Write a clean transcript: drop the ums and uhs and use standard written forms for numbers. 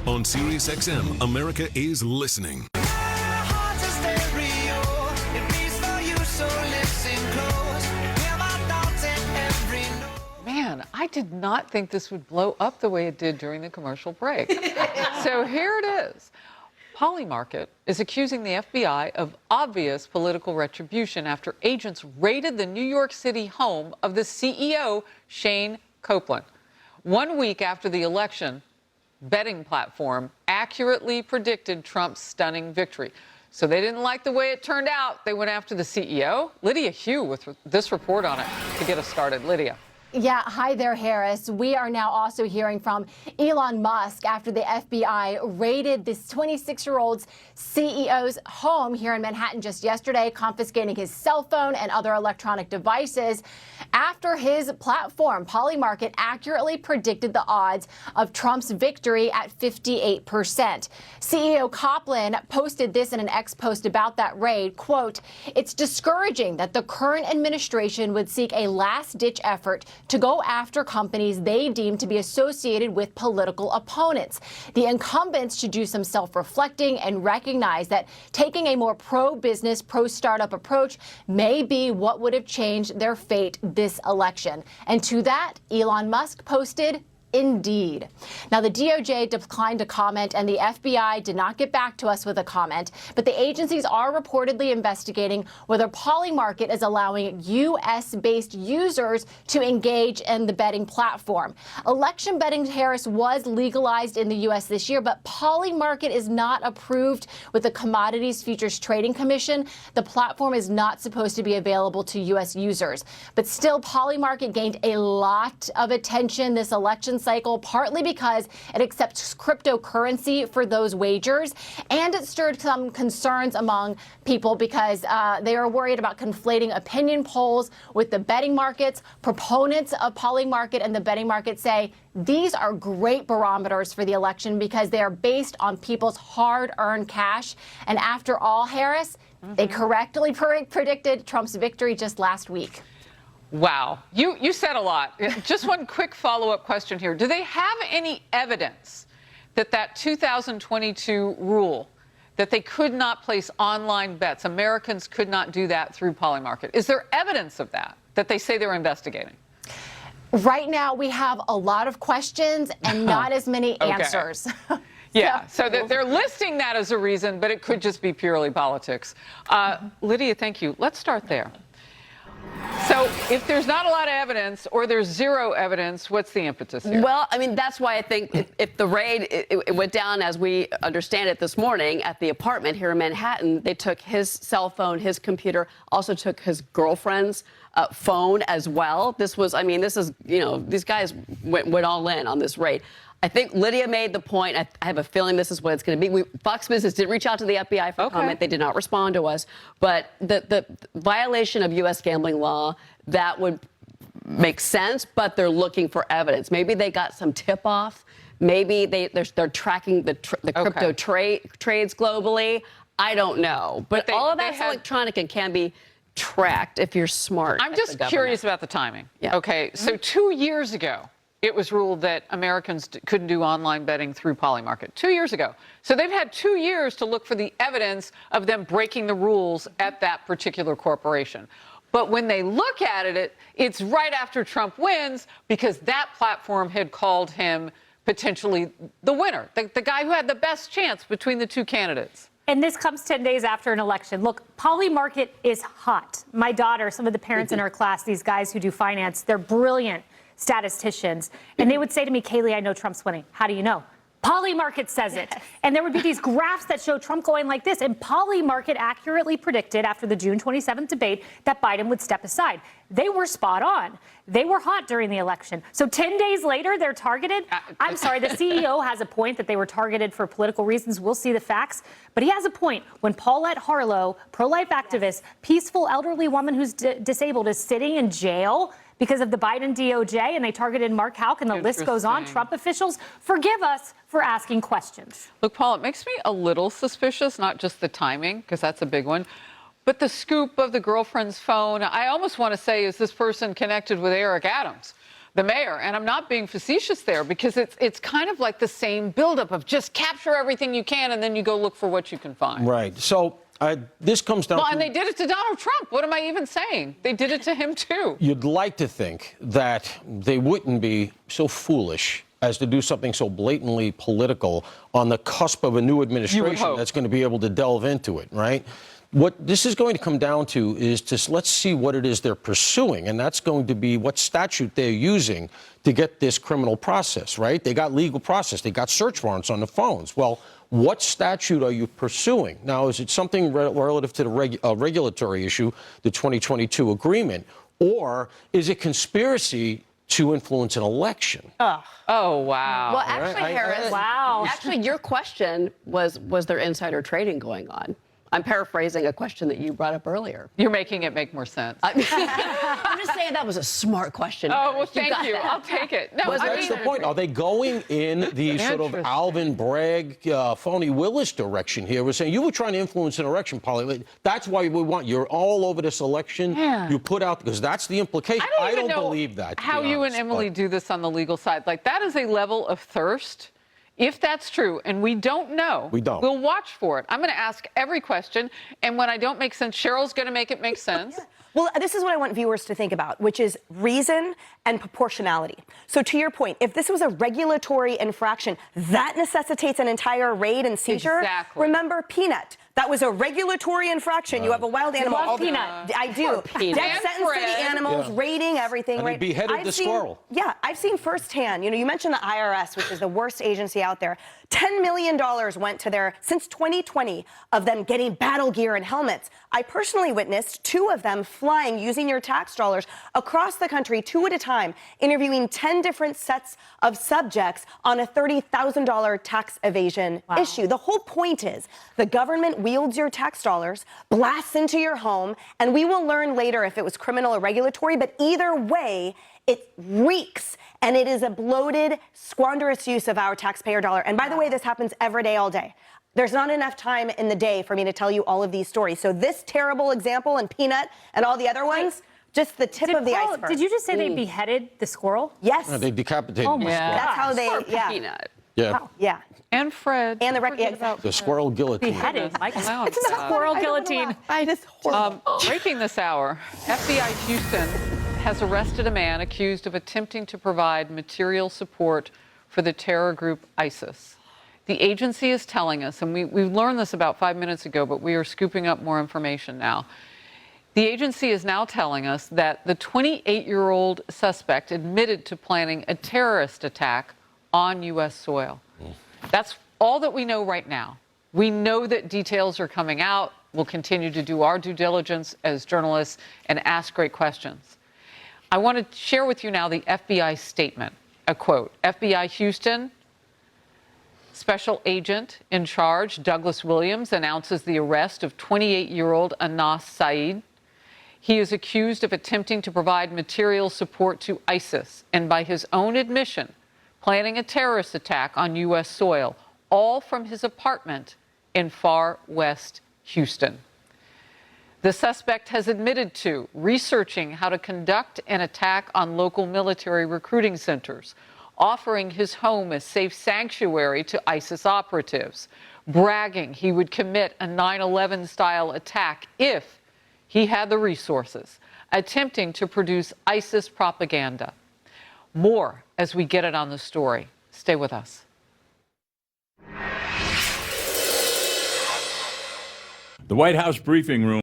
On SiriusXM, America is listening. Man, I did not think this would blow up the way it did during the commercial break. So here it is. Polymarket is accusing the FBI of obvious political retribution after agents raided the New York City home of the CEO, Shane Copeland. 1 week after the election, betting platform accurately predicted Trump's stunning victory. So they didn't like the way it turned out. They went after the CEO. Lydia Hugh with this report on it to get us started. Lydia. Yeah, hi there, Harris. We are now also hearing from Elon Musk after the FBI raided this 26-year-old's CEO's home here in Manhattan just yesterday, confiscating his cell phone and other electronic devices after his platform, Polymarket, accurately predicted the odds of Trump's victory at 58%. CEO Copeland posted this in an X post about that raid, quote, "It's discouraging that the current administration would seek a last-ditch effort to go after companies they deem to be associated with political opponents. The incumbents should do some self-reflecting and recognize that taking a more pro-business, pro-startup approach may be what would have changed their fate this election." And to that, Elon Musk posted, "Indeed." Now, the DOJ declined to comment, and the FBI did not get back to us with a comment, but the agencies are reportedly investigating whether Polymarket is allowing U.S.-based users to engage in the betting platform. Election betting, Harris, was legalized in the U.S. this year, but Polymarket is not approved with the Commodities Futures Trading Commission. The platform is not supposed to be available to U.S. users. But still, Polymarket gained a lot of attention this election cycle, partly because it accepts cryptocurrency for those wagers, and it stirred some concerns among people because they are worried about conflating opinion polls with the betting markets. Proponents of Polymarket and the betting market say these are great barometers for the election because they are based on people's hard-earned cash. And after all, Harris, they correctly predicted Trump's victory just last week. Wow. You said a lot. Just one quick follow-up question here. Do they have any evidence that 2022 rule that they could not place online bets, Americans could not do that through Polymarket? Is there evidence of that they say they're investigating? Right now, we have a lot of questions and not as many answers. Yeah, so they're listing that as a reason, but it could just be purely politics. Lydia, thank you. Let's start there. So if there's not a lot of evidence or there's zero evidence, what's the impetus here? Well, I mean, that's why I think if the raid, it went down, as we understand it this morning, at the apartment here in Manhattan, they took his cell phone, his computer, also took his girlfriend's phone as well. This was, I mean, this is, you know, these guys went all in on this raid. I think Lydia made the point. I have a feeling this is what it's going to be. Fox Business did reach out to the FBI for comment. They did not respond to us. But the violation of U.S. gambling law, that would make sense, but they're looking for evidence. Maybe they got some tip-off. Maybe they're tracking the crypto trades globally. I don't know. But all of that's electronic and can be tracked if you're smart. I'm just curious about the timing. Yeah. Okay, so 2 years ago, it was ruled that Americans couldn't do online betting through Polymarket. 2 years ago. So they've had 2 years to look for the evidence of them breaking the rules at that particular corporation. But when they look at it, it's right after Trump wins because that platform had called him potentially the winner, the guy who had the best chance between the two candidates. And this comes 10 days after an election. Look, Polymarket is hot. My daughter, some of the parents in our class, these guys who do finance, they're brilliant statisticians. And they would say to me, "Kaylee, I know Trump's winning." "How do you know?" "Polymarket says it." And there would be these graphs that show Trump going like this. And Polymarket accurately predicted after the June 27th debate that Biden would step aside. They were spot on. They were hot during the election. So 10 days later, they're targeted. I'm sorry, the CEO has a point that they were targeted for political reasons. We'll see the facts. But he has a point. When Paulette Harlow, pro-life activist, peaceful elderly woman who's disabled, is sitting in jail because of the Biden DOJ, and they targeted Mark Houck, and the list goes on. Trump officials, forgive us for asking questions. Look, Paul, it makes me a little suspicious, not just the timing, because that's a big one, but the scoop of the girlfriend's phone. I almost want to say, is this person connected with Eric Adams? the mayor. And I'm not being facetious there, because it's kind of like the same buildup of just capture everything you can and then you go look for what you can find. Right. So this comes down to... Well, and they did it to Donald Trump. What am I even saying? They did it to him, too. You'd like to think that they wouldn't be so foolish as to do something so blatantly political on the cusp of a new administration that's going to be able to delve into it, right? What this is going to come down to is just let's see what it is they're pursuing, and that's going to be what statute they're using to get this criminal process, right? They got legal process. They got search warrants on the phones. Well, what statute are you pursuing? Now, is it something relative to the regulatory issue, the 2022 agreement, or is it conspiracy to influence an election? Oh, wow. Well, actually, Harris, actually, your question was there insider trading going on? I'm paraphrasing a question that you brought up earlier. You're making it make more sense. I'm just saying that was a smart question. Oh, well, thank you. I'll take it. No, That's the point. Are they going in the sort of Alvin Bragg, Phony Willis direction here? We're saying you were trying to influence an election, Polly. That's why we want you're all over this election. Yeah. You put out, because that's the implication. I don't even know believe that. How you and Emily do this on the legal side. Like, that is a level of thirst. If that's true, and we don't know, we'll watch for it. I'm going to ask every question, and when I don't make sense, Cheryl's going to make it make sense. Well, this is what I want viewers to think about, which is reason and proportionality. So to your point, if this was a regulatory infraction, that necessitates an entire raid and seizure. Exactly. Remember Peanut. That was a regulatory infraction. You have a wild animal. love Peanut. I do. Death sentence to the animals, raiding everything. And right? he beheaded the squirrel. Yeah, I've seen firsthand. You know, you mentioned the IRS, which is the worst agency out there. $10 million went to their, since 2020, of them getting battle gear and helmets. I personally witnessed 2 of them flying using your tax dollars across the country, 2 at a time, interviewing 10 different sets of subjects on a $30,000 tax evasion issue. The whole point is the government wields your tax dollars, blasts into your home, and we will learn later if it was criminal or regulatory, but either way, it reeks, and it is a bloated, squanderous use of our taxpayer dollar. And by the way, this happens every day, all day. There's not enough time in the day for me to tell you all of these stories. So this terrible example and Peanut and all the other ones, just the tip of the iceberg. Did you just say they beheaded the squirrel? Yes. They decapitated Oh my the squirrel. God. That's how they, Poor Peanut. Yeah. Yeah. And Fred. And The squirrel guillotine. Beheaded. Like Wow, it's a squirrel guillotine. It's horrible. Breaking this hour, FBI Houston has arrested a man accused of attempting to provide material support for the terror group ISIS. The agency is telling us, and we learned this about 5 minutes ago, but we are scooping up more information now. The agency is now telling us that the 28-year-old suspect admitted to planning a terrorist attack on U.S. soil. That's all that we know right now. We know that details are coming out. We'll continue to do our due diligence as journalists and ask great questions. I want to share with you now the FBI statement, a quote. FBI Houston Special Agent in charge, Douglas Williams, announces the arrest of 28-year-old Anas Saeed. He is accused of attempting to provide material support to ISIS and, by his own admission, planning a terrorist attack on U.S. soil, all from his apartment in far west Houston. The suspect has admitted to researching how to conduct an attack on local military recruiting centers, offering his home as safe sanctuary to ISIS operatives, bragging he would commit a 9/11-style attack if he had the resources, attempting to produce ISIS propaganda. More as we get it on the story. Stay with us. The White House briefing room